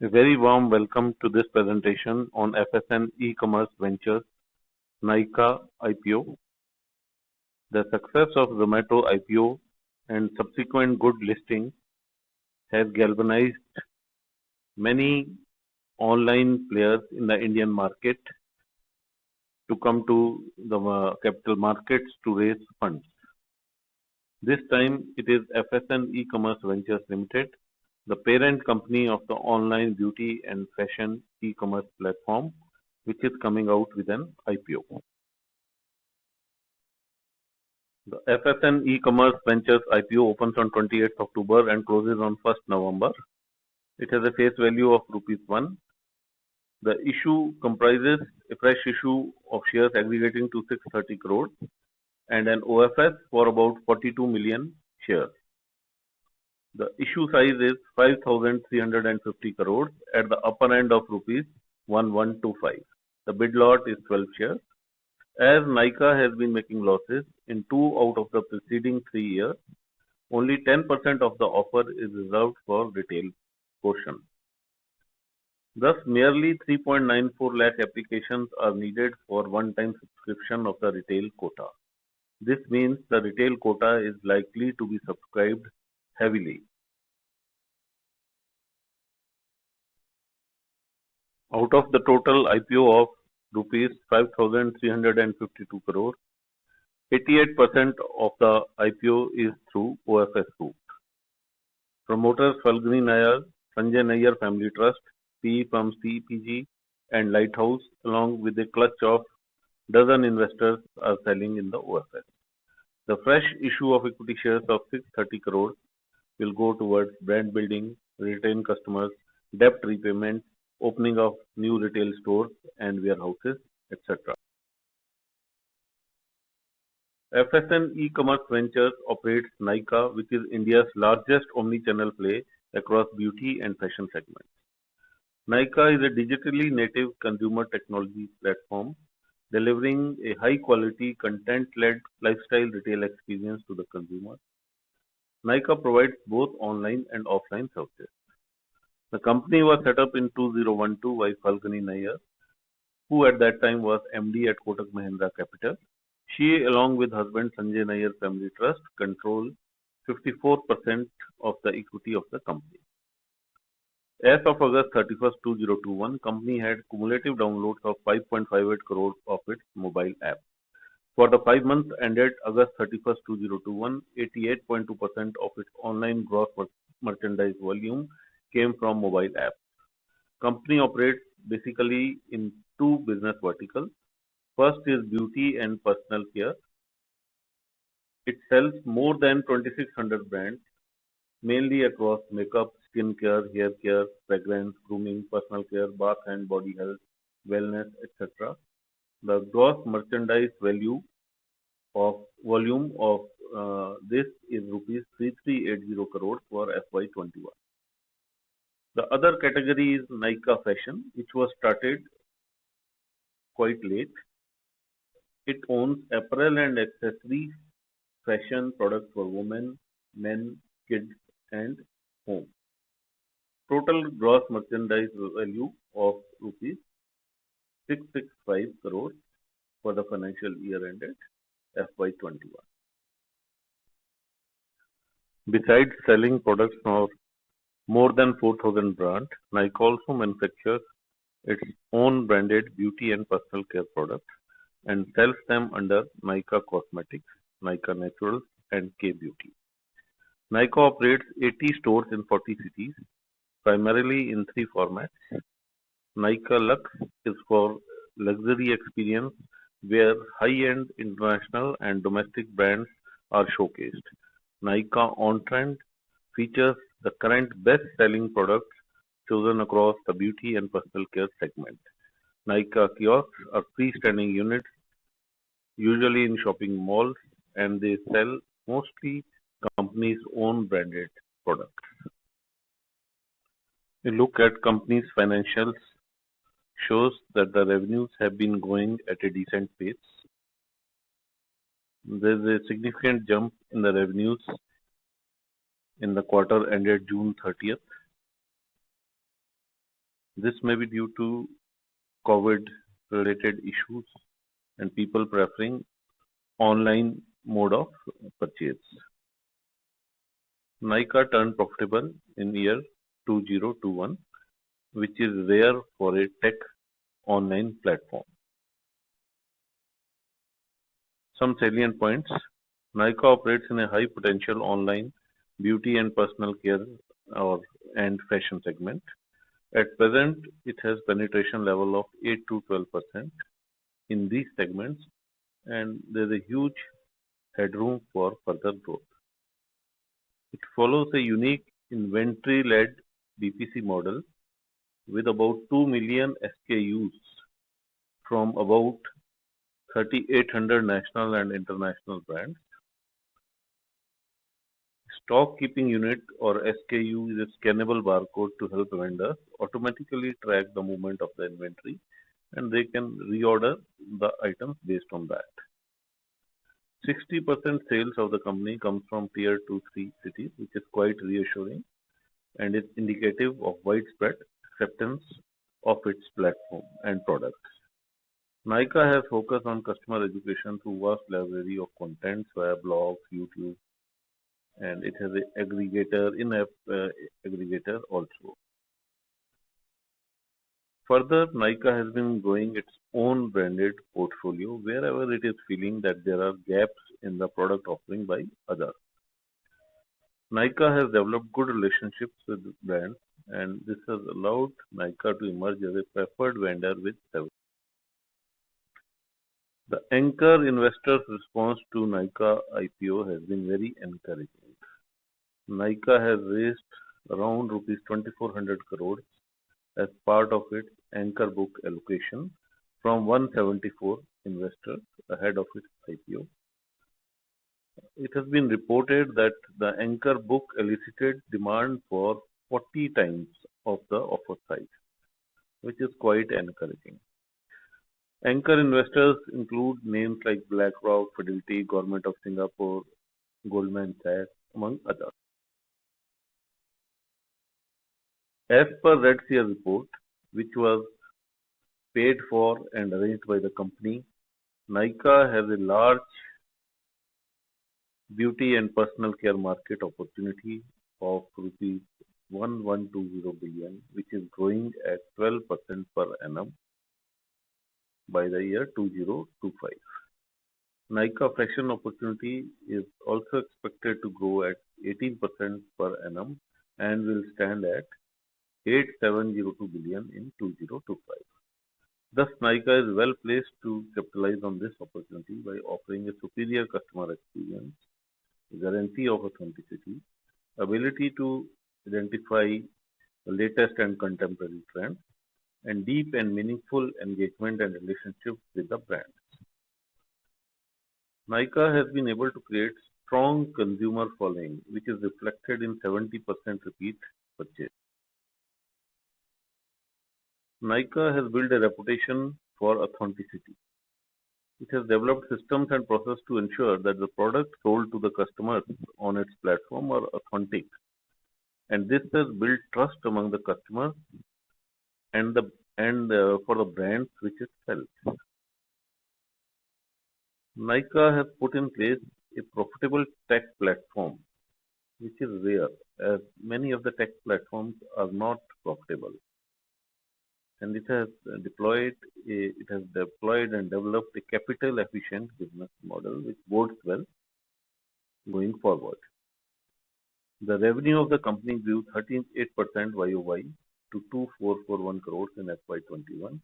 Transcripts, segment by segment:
A very warm welcome to this presentation on FSN e-commerce ventures Nykaa IPO. The success of Zomato IPO and subsequent good listing has galvanized many online players in the Indian market to come to the capital markets to raise funds. This time it is FSN e-commerce ventures limited, the parent company of the online beauty and fashion e-commerce platform, which is coming out with an IPO. The FSN e-commerce ventures IPO opens on 28th October and closes on 1st November. It has a face value of ₹1. The issue comprises a fresh issue of shares aggregating to 630 crores and an OFS for about 42 million shares. The issue size is 5,350 crores at the upper end of ₹1125. The bid lot is 12 shares. As Nykaa has been making losses in 2 out of the preceding 3 years, only 10% of the offer is reserved for retail portion. Thus, merely 3.94 lakh applications are needed for one-time subscription of the retail quota. This means the retail quota is likely to be subscribed heavily. Out of the total IPO of ₹5,352 crores, 88% of the IPO is through OFS route. Promoters Falguni Nayar, Sanjay Nayyar Family Trust, PE firm CPG, and Lighthouse, along with a clutch of dozen investors, are selling in the OFS. The fresh issue of equity shares of 630 crores will go towards brand building, retain customers, debt repayment, opening of new retail stores and warehouses, etc. FSN e-commerce ventures operates Nykaa, which is India's largest omni-channel play across beauty and fashion segments. Nykaa is a digitally native consumer technology platform delivering a high-quality, content-led lifestyle retail experience to the consumer. Nykaa provides both online and offline services. The company was set up in 2012 by Falguni Nayar, who at that time was MD at Kotak Mahindra Capital. She, along with husband Sanjay Nayyar Family Trust, control 54% of the equity of the company. As of August 31st, 2021, company had cumulative downloads of 5.58 crores of its mobile app. For the 5 months ended August 31st, 2021, 88.2% of its online gross merchandise volume came from mobile apps. Company operates basically in 2 business verticals. First is beauty and personal care. It sells more than 2,600 brands, mainly across makeup, skin care, hair care, fragrance, grooming, personal care, bath and body health, wellness, etc. The gross merchandise volume of this is ₹3380 crores for FY21. The other category is Nykaa Fashion, which was started quite late. It owns apparel and accessories, fashion products for women, men, kids, and home. Total gross merchandise value of ₹665 crores for the financial year ended FY21. Besides selling products for more than 4,000 brands, Nykaa also manufactures its own branded beauty and personal care products and sells them under Nykaa Cosmetics, Nykaa Naturals, and K-Beauty. Nykaa operates 80 stores in 40 cities, primarily in 3 formats. Nykaa Luxe is for luxury experience where high-end international and domestic brands are showcased. Nykaa On Trend features the current best-selling products chosen across the beauty and personal care segment. Nykaa Kiosks are freestanding units, usually in shopping malls, and they sell mostly company's own branded products. A look at company's financials shows that the revenues have been growing at a decent pace. There is a significant jump in the revenues in the quarter ended June 30th. This may be due to COVID related issues and people preferring online mode of purchase. Nykaa turned profitable in year 2021, which is rare for a tech online platform. Some salient points. Nykaa operates in a high potential online beauty and personal care or and fashion segment. At present, it has penetration level of 8 to 12% in these segments, and there's a huge headroom for further growth. It follows a unique inventory-led BPC model with about 2 million SKUs from about 3,800 national and international brands. Stock keeping unit or SKU is a scannable barcode to help vendors automatically track the movement of the inventory, and they can reorder the items based on that. 60% sales of the company comes from tier 2, 3 cities, which is quite reassuring and is indicative of widespread acceptance of its platform and products. Nykaa has focused on customer education through vast library of content via blogs, YouTube, and it has an aggregator, in-app aggregator also. Further, Nykaa has been growing its own branded portfolio wherever it is feeling that there are gaps in the product offering by others. Nykaa has developed good relationships with brands, and this has allowed Nykaa to emerge as a preferred vendor with several. The anchor investors' response to Nykaa IPO has been very encouraging. Nykaa has raised around rupees 2,400 crores as part of its anchor book allocation from 174 investors ahead of its IPO. It has been reported that the anchor book elicited demand for 40 times of the offer size, which is quite encouraging. Anchor investors include names like BlackRock, Fidelity, Government of Singapore, Goldman Sachs, among others. As per Redseer report, which was paid for and arranged by the company, Nykaa has a large beauty and personal care market opportunity of rupees 1120 billion, which is growing at 12% per annum by the year 2025. Nykaa fashion opportunity is also expected to grow at 18% per annum and will stand at 8702 billion in 2025. Thus, Nykaa is well placed to capitalize on this opportunity by offering a superior customer experience, guarantee of authenticity, ability to identify the latest and contemporary trends, and deep and meaningful engagement and relationships with the brand. Nykaa has been able to create strong consumer following, which is reflected in 70% repeat purchase. Nykaa has built a reputation for authenticity. It has developed systems and processes to ensure that the products sold to the customers on its platform are authentic, and this has built trust among the customers and for the brands which it sells. Nykaa has put in place a profitable tech platform, which is rare, as many of the tech platforms are not profitable. And it has deployed and developed a capital efficient business model which bodes well going forward. The revenue of the company grew 38% YOY to 2,441 crores in FY21,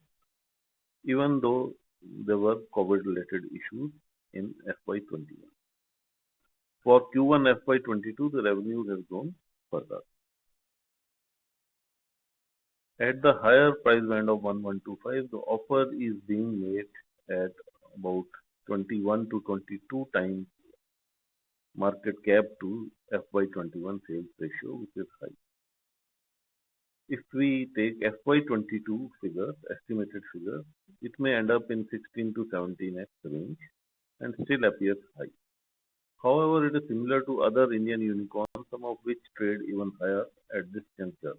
even though there were COVID related issues in FY21. For Q1 FY22, the revenue has grown further. At the higher price band of 1125, the offer is being made at about 21 to 22 times market cap to FY21 sales ratio, which is high. If we take FY22 figures, estimated figures, it may end up in 16 to 17x range and still appears high. However, it is similar to other Indian unicorns, some of which trade even higher at this juncture.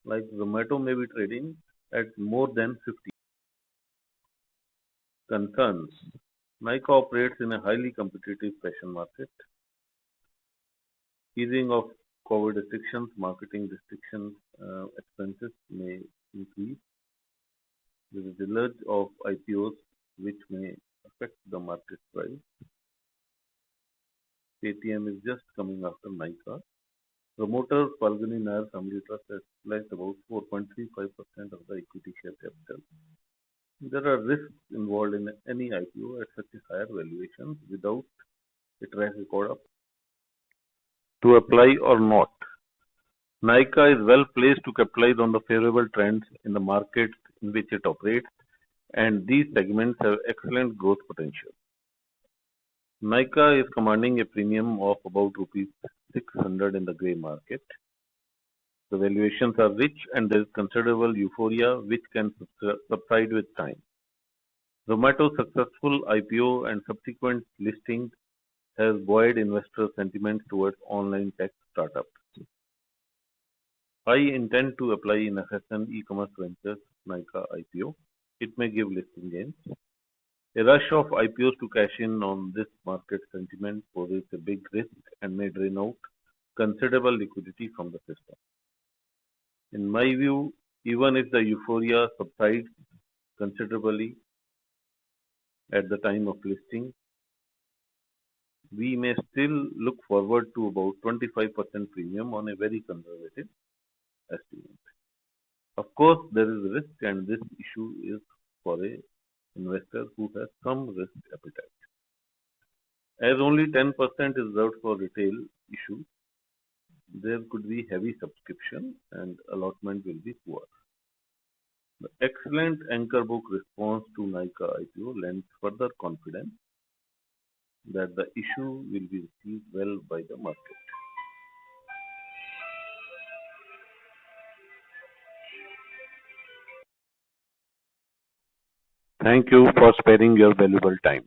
Like Zomato may be trading at more than 50. Concerns. Nykaa operates in a highly competitive fashion market. Easing of COVID restrictions, marketing restrictions, expenses may increase. There is a deluge of IPOs which may affect the market price. Paytm is just coming after Nykaa. Promoter Falguni Nayar Family Trust has pledged about 4.35% of the equity share capital. There are risks involved in any IPO at such a higher valuation without a track record of to apply or not. Nykaa is well placed to capitalize on the favorable trends in the markets in which it operates, and these segments have excellent growth potential. Nykaa is commanding a premium of about rupees 600 in the grey market. The valuations are rich and there is considerable euphoria which can subside with time. Zomato's successful IPO and subsequent listing has buoyed investor sentiment towards online tech startups. I intend to apply in FSN e-commerce ventures Nykaa IPO. It may give listing gains. A rush of IPOs to cash in on this market sentiment poses a big risk and may drain out considerable liquidity from the system. In my view, even if the euphoria subsides considerably at the time of listing, we may still look forward to about 25% premium on a very conservative estimate. Of course, there is risk, and this issue is for a investor who has some risk appetite. As only 10% is reserved for retail issues, there could be heavy subscription and allotment will be poor. The excellent anchor book response to Nykaa IPO lends further confidence that the issue will be received well by the market. Thank you for sparing your valuable time.